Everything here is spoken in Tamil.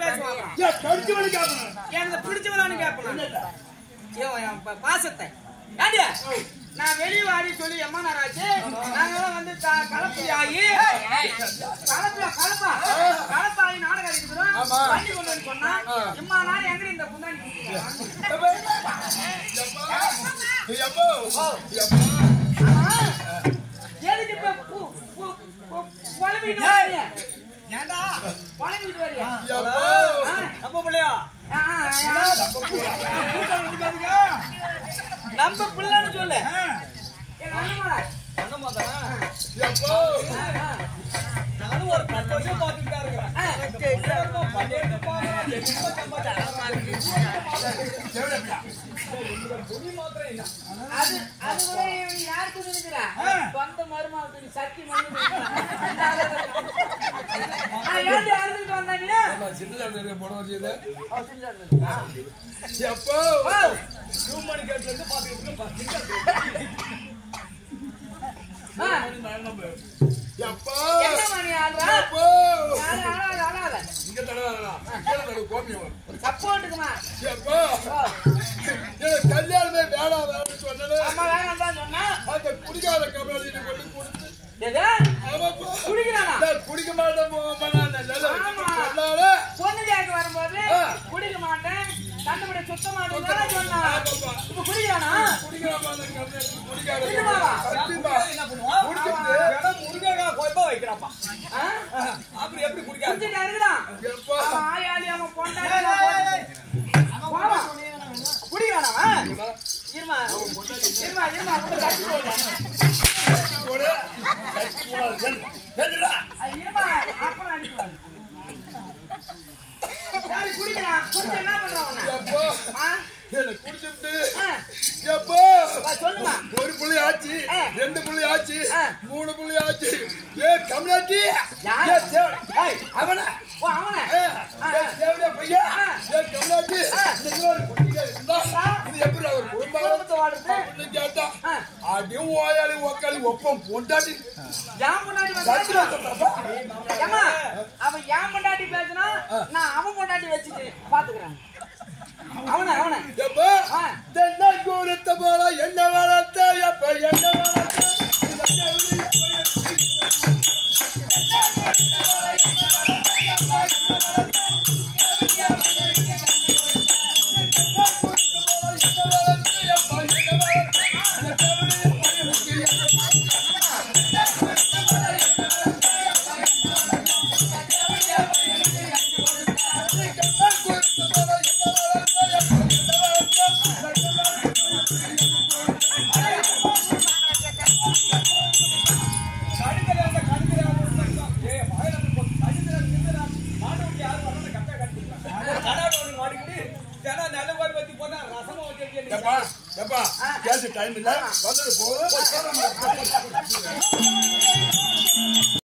பேசுவாங்க. கடிச்சவனு கேட்கணும். எனக்கு பிடிச்சவளான்னு கேட்பேன். பாசத்தை ஏண்டியா நான் வெளியே வாடி சொல்லி எம்மா நாராச்சு நாங்கெல்லாம் வந்து கலப்பி ஆகி கலப்பாகி நாடகம் இருக்கிறோம். வண்டி கொண்டு வந்து சொன்னா எம்மா நாடு எங்க இந்த புந்தாணி எதுக்கு இப்ப குழம்பிட்டு வர்றீங்க? ஏண்டா குழம்பிட்டு வர்றீங்க நம்ம பிள்ளையா நம்ம பிள்ளைன்னு சொல்லு. நானும் ஒரு 10 வருஷம் பார்த்துட்டு தான் இருக்கிறேன். யாருக்கு இருக்கிறா சொந்த மருமாவுக்கு சக்தி மணி வந்தாங்க. சப்போர்ட்டுக்குமா கல்யாணமே வேணாம் வேணும்னு சொன்னது அம்மா வேணாம் தான் சொன்னா அந்த குடிக்காத கமலாதியை கொண்டு கொடுத்து குடிக்கிறானா குடிக்க மாட்டேன் பொண்ணு கேட்க வரும்போது குடிக்க மாட்டேன் கண்டுபிடி சுத்த மாட்டேன் சொன்னா இப்ப குடிக்கிறானா வைக்கிறாப்பா அப்படி எப்படி குடிக்காது ஆயாளி அவன் பொண்டாடி குடிக்கிறானா இருமா இருமா இருமா குடிக்கிறான் குடிச்சு என்ன பண்றான் சொல்லுமா ஒரு புள்ளி ஆச்சு 2 புள்ளி ஆச்சு 3 புள்ளி ஆச்சு ஏ கமலாட்டி அவன அவன பையா ஏ கமலாட்டி இது எப்படி ஒரு குடும்பத்தை வாழ்றது கேட்டா அடியும் ஓயாளி ஒக்காளி ஒப்பம் பொண்டாட்டி ஏன் பொண்டாட்டி அவன் ஏன் பொண்டாட்டி பேசுனா நான் அவன் பொண்டாட்டி வச்சுட்டு பாத்துக்கிறேன். அவன அவன என்ன கூறத்த போல என்ன வளர்த்த எப்ப என்ன வளர்த்த டைம் இல்ல வந்து போதும்